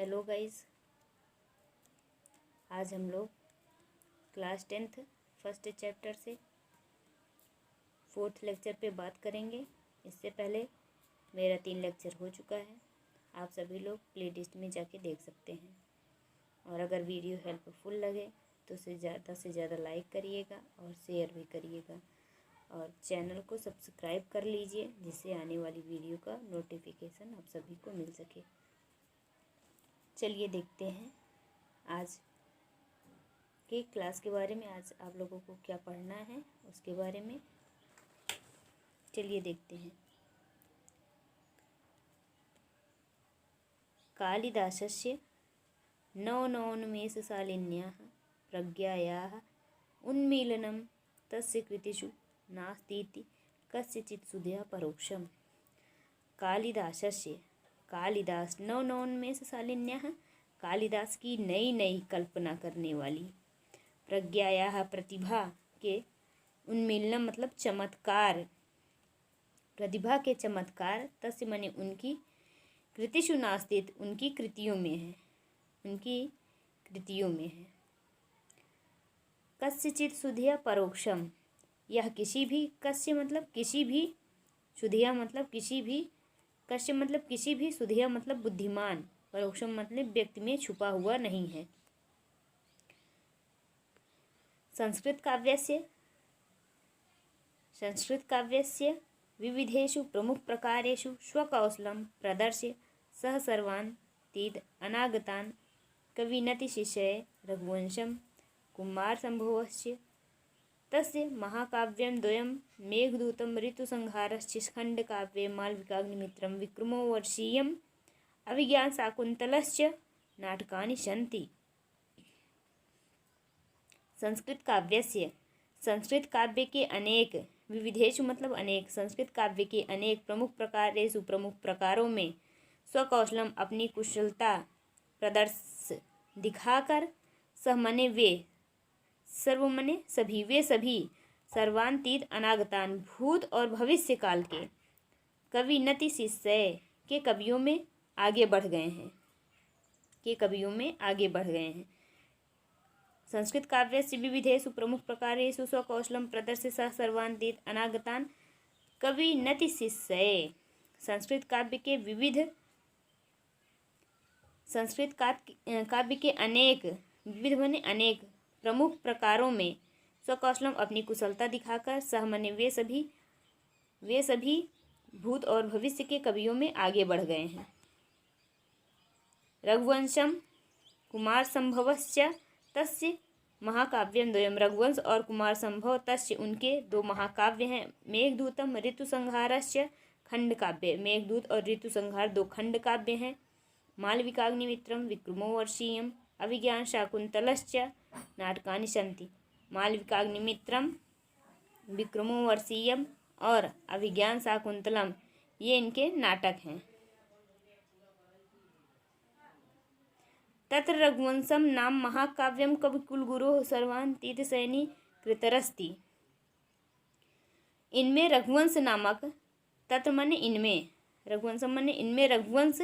Hello guys, आज हम लोग क्लास 10th फर्स्ट चैप्टर से 4th लेक्चर पे बात करेंगे। इससे पहले मेरा 3 लेक्चर हो चुका है। आप सभी लोग प्ले लिस्ट में जाके देख सकते हैं। और अगर वीडियो हेल्पफुल लगे तो से ज़्यादा लाइक करिएगा और शेयर भी करिएगा और चैनल को सब्सक्राइब कर लीजिए, जिससे आने वाली वीडियो का नोटिफिकेशन आप सभी को मिल सके। चलिए देखते हैं आज के क्लास के बारे में। आज आप लोगों को क्या पढ़ना है उसके बारे में चलिए देखते हैं। कालिदासस्य नवनवोन्मेषशालिन्याः प्रज्ञायाः उन्मीलनं तस्य कृतिषु नास्तीति कस्यचित् सुधया परोक्षम्। कालिदासस्य कालिदास नवनवोन्मेषशालिन्याः कालिदास की नई नई कल्पना करने वाली, प्रज्ञायाः प्रतिभा के, उन्मीलनम मतलब चमत्कार, प्रतिभा के चमत्कार, तस्य माने उनकी, कृतिषु नास्तित उनकी कृतियों में है, उनकी कृतियों में है। कस्यचित् सुधिया परोक्षम, यह किसी भी, कस्य मतलब किसी भी, सुधिया मतलब किसी भी, कस्य मतलब किसी भी, सुधिया मतलब बुद्धिमान, परोक्षम मतलब व्यक्ति में छुपा हुआ नहीं है। संस्कृत काव्यस्य विविधेषु प्रमुख प्रकारेषु स्वकौशलं प्रदर्श्य सह सर्वान् तीत अनागतान् कविनतिशिष्ये रघुवंशं कुमारसम्भवस्य तस्य महाकाव्यं द्वयं मेघदूतं ऋतुसंहारस्य खण्डकाव्ये मालविकाग्निमित्रं विक्रमोर्वशीयम् अभिज्ञानशाकुन्तलस्य नाटकानि सन्ति। संस्कृत काव्य के अनेक, विविधेषु मतलब अनेक, संस्कृत काव्य के अनेक प्रमुख प्रकारेषु प्रमुख प्रकारों में स्वकौशलम अपनी कुशलता प्रदर्श दिखाकर, सह मने वे, सर्व मने सभी, वे सभी, सर्वांतीत अनागतान भूत और भविष्य काल के, कवि नति शिष्य के कवियों में आगे बढ़ गए हैं, संस्कृत काव्य से विविधेषु प्रमुख प्रकारेषु स्वकौशलम प्रदर्श्य सह सर्वांतीत अनागतान कवि नति शिष्य, संस्कृत काव्य के अनेक, विविध मने अनेक, प्रमुख प्रकारों में स्वकौशलम अपनी कुशलता दिखाकर, सह मने वे सभी भूत और भविष्य के कवियों में आगे बढ़ गए हैं। रघुवंशम कुमार संभवस्य तस्य महाकाव्यम द्वयम, रघुवंश और कुमार संभव तस्य उनके 2 महाकाव्य हैं। मेघदूतम ऋतुसंहारस्य खंड काव्य, मेघदूत और ऋतुसंहार 2 खंड काव्य हैं। मालविकाग्निमित्रम विक्रमोर्वशीयम अभिज्ञान शाकुंतलश्च नाटकानि सन्ति, मालविकाग्निमित्रम, विक्रमोर्वशीयम और अभिज्ञान शाकुंतलम ये इनके नाटक हैं। तत्र रघुवंशम नाम महाकाव्यम कविकुलगुरोः सर्वान्तीतसैनी कृतरस्ति, इनमें रघुवंश नामक, तत्र मने इनमें, रघुवंशम मने इनमें रघुवंश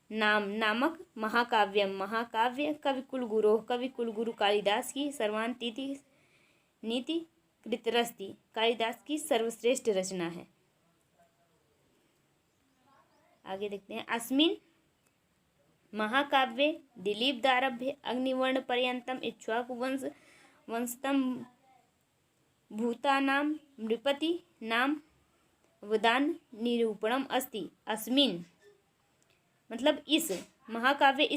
नामक महाकाव्यम, महाकाव्य कविकुलगुरोः कविकुलगुरु कालिदास की, सर्वान्तीति नीति कृतरस्ति कालिदास की सर्वश्रेष्ठ रचना है। आगे देखते हैं। अस्मिन् महाकाव्ये दिलीपदारभ्य अग्निवर्ण पर्यंतम इक्ष्वाकुवंश वंशतम भूतानां नृपति नाम अवदान निरूपणम अस्ति। अस्मिन् मतलब इस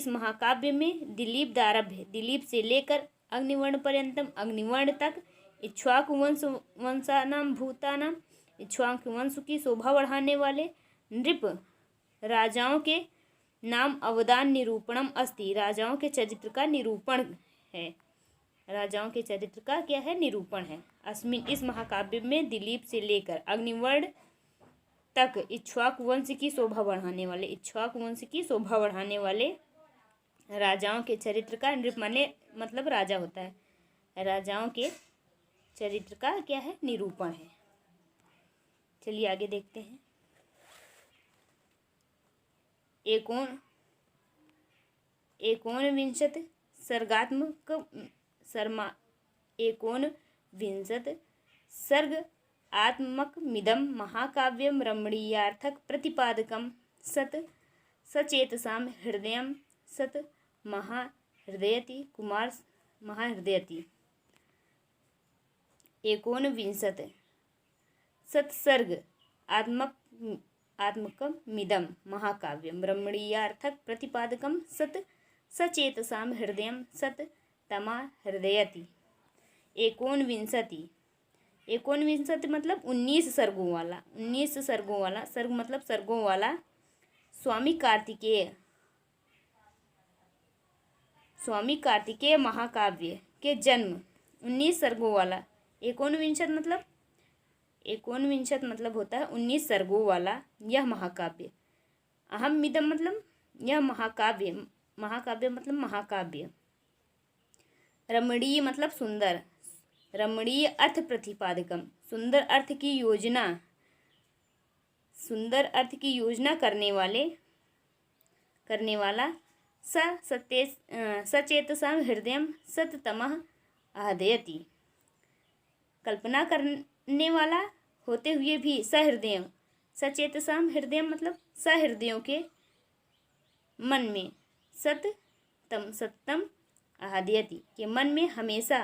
महाकाव्य में दिलीपदारभ्य, दिलीप से लेकर अग्निवर्ण पर्यंतम, अग्निवर्ण तक, इक्ष्वाकुवंश वंशानां भूतानां, इक्ष्वाकुवंश की शोभा बढ़ाने वाले, नृप राजाओं के नाम अवदान निरूपणम अस्ति, राजाओं के चरित्र का निरूपण है, राजाओं के चरित्र का क्या है, निरूपण है। अस्मिन इस महाकाव्य में दिलीप से लेकर अग्निवर्ण तक इक्ष्वाकुवंश की शोभा बढ़ाने वाले, इक्ष्वाकुवंश की शोभा बढ़ाने वाले राजाओं के चरित्र का, नृप माने मतलब राजा होता है, राजाओं के चरित्र का क्या है, निरूपण है। चलिए आगे देखते हैं। एकोनविंशत् सर्गात्मक सर्मा एकोनविंशत् सर्गात्मकमिदं महाकाव्यं रमणीयार्थक प्रतिपादकं सत् सचेतसां हृदयं सत् महाहृदयति कुमार महाहृदयति। एकोनविंशत् सत्सर्ग आत्मकमिदं महाकाव्यं रमणीयार्थक प्रतिपादकं सत् सचेतसां हृदयं सत् तमाहृदयति। एकोनविंशति मतलब 19 सर्गों वाला, 19 सर्गों वाला, सर्ग मतलब सर्गों वाला स्वामी कार्तिकेय महाकाव्य के जन्म 19 सर्गों वाला। एकोनविंशत मतलब होता है 19 सर्गों वाला यह महाकाव्य। अहमिदम मतलब यह महाकाव्य, महाकाव्य मतलब महाकाव्य। रमणीय मतलब सुंदर, रमणीय अर्थ प्रतिपादकम सुंदर अर्थ की योजना, सुंदर अर्थ की योजना करने वाला सचेतसां हृदयं सततमः आह्दयति। कल्पना करने वाला होते हुए भी सहृदय, सचेतसां हृदय मतलब सहृदयों के मन में, सततम आह्दयति के मन में हमेशा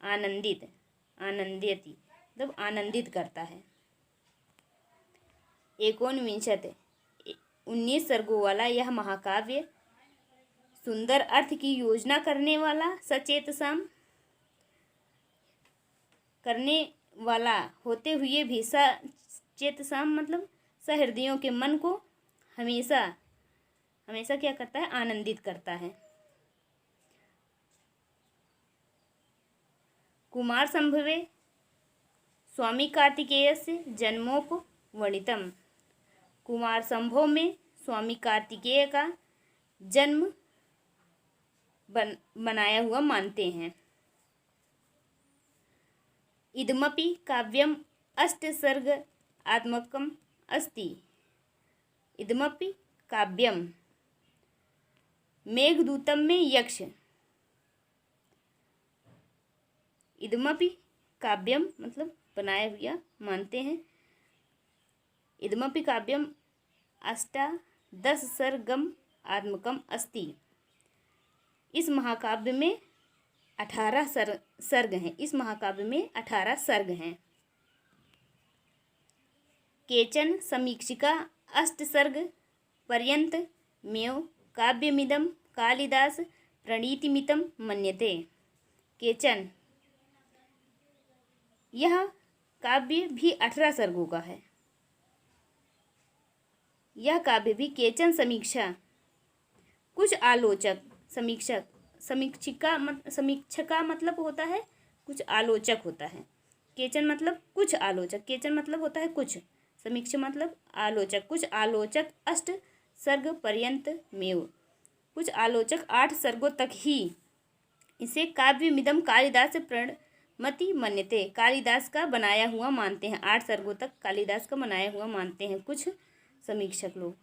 आनंदयति मतलब आनंदित करता है। एकोनविंशत 19 सर्गों वाला यह महाकाव्य सुंदर अर्थ की योजना करने वाला, सचेतसां करने वाला होते हुए भी सचेतसां मतलब सहृदयों के मन को हमेशा हमेशा क्या करता है, आनंदित करता है। कुमार संभवे स्वामी कार्तिकेयस्य जन्मोपवर्णितम। कुमार संभव में स्वामी कार्तिकेय का जन्म बनाया हुआ मानते हैं। इदमपि काव्यम अष्टसर्ग आत्मकम अस्ति। इदमपि काव्यम मेघदूतम में यक्ष। इदमपि काव्यम मतलब बनाया हुआ मानते हैं। इदमपि काव्यम 18 सर्गम आत्मकम अस्ति। इस महाकाव्य में 18 सर्ग हैं। इस महाकाव्य में 18 सर्ग हैं। केचन समीक्षिका 8 सर्ग पर्यंत मेव काव्यमिदं कालिदास प्रणीतिमितं मन्यते। केचन यह काव्य भी 18 सर्गों का है। यह काव्य भी केचन समीक्षा कुछ आलोचक, समीक्षका मतलब होता है कुछ आलोचक होता है। केचन मतलब कुछ आलोचक, केचन मतलब होता है कुछ, समीक्षा मतलब आलोचक, कुछ आलोचक 8 सर्ग पर्यंत मेव कुछ आलोचक 8 सर्गों तक ही इसे काव्यमिदं कालिदास प्रणमति मन्यते कालिदास का बनाया हुआ मानते हैं। 8 सर्गों तक कालिदास का बनाया हुआ मानते हैं कुछ समीक्षक लोग।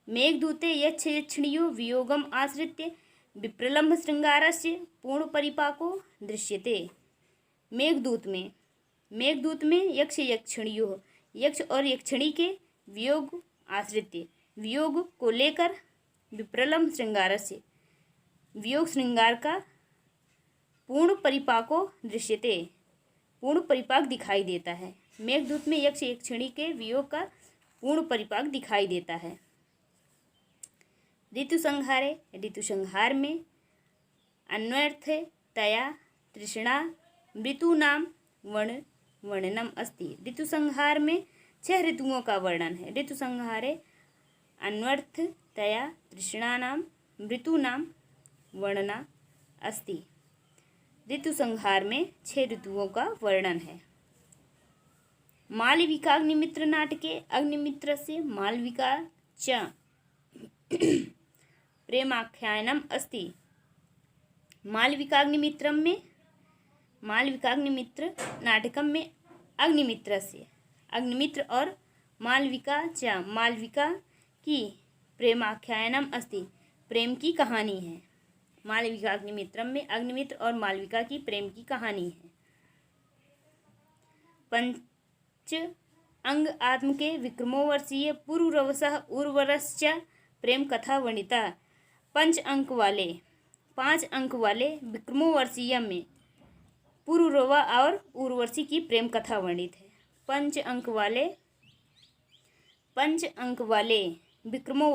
मेघदूते यक्षयक्षिण्यो वियोगम आश्रित्य विप्रलम्भ श्रृंगारस्य पूर्ण परिपाको दृश्यते। मेघदूत में यक्ष यक्षिण्यो यक्ष और यक्षिणी के वियोग आश्रित्य वियोग को लेकर विप्रलम्भ श्रृंगारस्य वियोग श्रृंगार का पूर्ण परिपाको दृश्यते पूर्ण परिपाक दिखाई देता है। मेघदूत में यक्ष यक्षिणी के वियोग का पूर्ण परिपाक दिखाई देता है। ऋतुसंहार में अन्वर्थतया तृष्णा ऋतूनां वर्णनम अस्ति। ऋतुसंहार में 6 ऋतुओं का वर्णन है। ऋतुसंहारे अन्वर्थतया तृष्णानां ऋतूनां वर्णना अस्ति। ऋतुसंहार में 6 ऋतुओं का वर्णन है। मालविकाग्निमित्र नाटके अग्निमित्रस्य मालविका च प्रेमाख्यानम अस्ति। मालविकाग्निमित्र नाटकम में अग्निमित्र और मालविका च मालविका की प्रेमाख्यानम अस्ति, प्रेम की कहानी है। मालविकाग्निमित्रम में अग्निमित्र और मालविका की प्रेम की कहानी है। पंच अंग आत्म के विक्रमो वर्षीय पुरुरवसः उर्वरश्च प्रेम कथा वर्णिता। 5 अंक वाले विक्रमो वर्षीय में पुरुरवा और उर्वशी की प्रेम कथा वर्णित है। 5 अंक वाले विक्रमो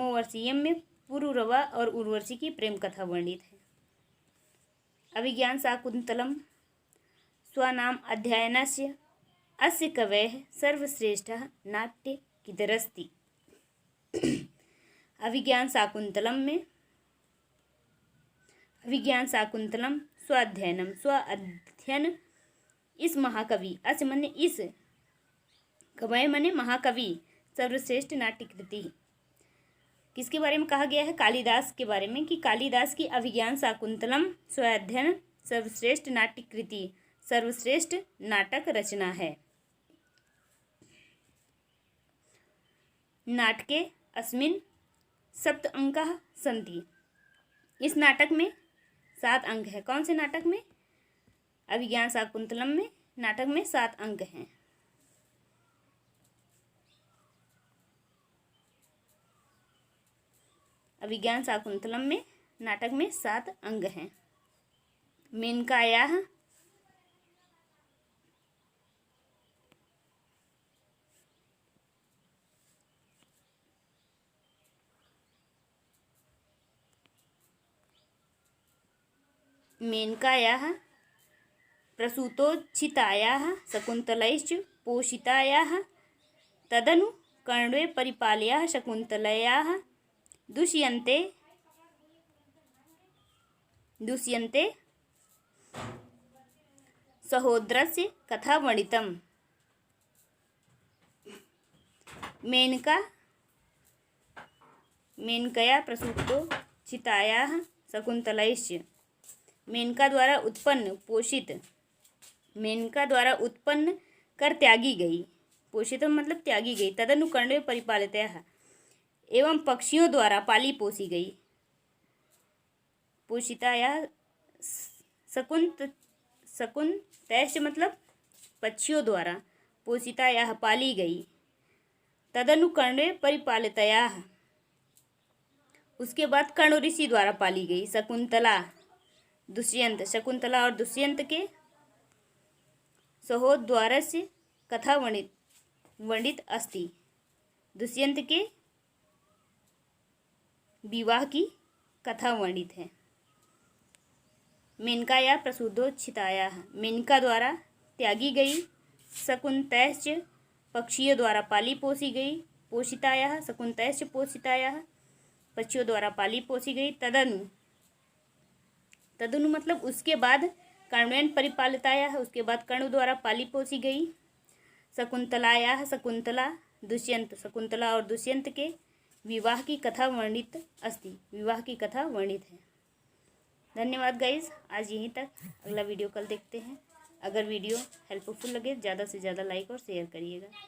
वर्षीयम में पुरुरवा और उर्वशी की प्रेम कथा वर्णित है। अभिज्ञान शाकुंतलम स्वनाम अध्ययनस्य अस्य कवयः सर्वश्रेष्ठः नाट्यकिदरस्ति। अभिज्ञान शाकुंतलम स्वाध्ययन इस महाकवि, अस्य मने इस, कवय मने महाकवि, सर्वश्रेष्ठ नाट्यकृति। किसके बारे में कहा गया है? कालिदास के बारे में, कि कालिदास की अभिज्ञान शाकुंतलम स्वाध्ययन सर्वश्रेष्ठ नाट्यकृति, सर्वश्रेष्ठ नाटक रचना है। नाटके अस्मिन् 7 अंकाः सन्ति। इस नाटक में 7 अंक है। कौन से नाटक में? अभिज्ञान शाकुंतलम में नाटक में 7 अंक हैं। अभिज्ञान शाकुंतलम में नाटक में 7 अंग हैं। मेनकायाः प्रसूतोच्छितायाः शकुन्तलैश्च पोषितायाः तदनु कर्णे परिपाल्याः शकुन्तलयाः दुष्यन्ते सहोदरस्य कथा वर्णितम्। मेनकया प्रसूतोच्छितायाः शकुन्तलैश्च, मेनका द्वारा उत्पन्न कर त्यागी गई, पोषित मतलब त्यागी गई, तदनु कर्णे परिपालितायाः एवं पक्षियों द्वारा पाली पोसी गई, पोषितायाः शकुन्तैश्च मतलब पक्षियों द्वारा, पोषितायाः पाली गई, तदनु कर्णे परिपालितायाः उसके बाद कर्ण ऋषि द्वारा पाली गई, शकुंतला और दुष्यंत के सहोदरस्य कथा वर्णित अस्ति। दुष्यंत के विवाह की कथा वर्णित है। मेनकाया प्रसूतोच्छितायाः, मेनका द्वारा त्यागी गई, शकुन्तैश्च पक्षियों द्वारा पाली पोसी गई, पोषितायाः शकुन्तैश्च पोषितायाः पक्षियों द्वारा पाली पोसी गई, तदनु मतलब उसके बाद कर्णेन परिपालितायाः उसके बाद कर्ण द्वारा पाली पोसी गई, शकुंतला शकुंतला और दुष्यंत के विवाह की कथा वर्णित अस्ति, विवाह की कथा वर्णित है। धन्यवाद गाइस, आज यहीं तक। अगला वीडियो कल देखते हैं। अगर वीडियो हेल्पफुल लगे ज़्यादा से ज़्यादा लाइक और शेयर करिएगा।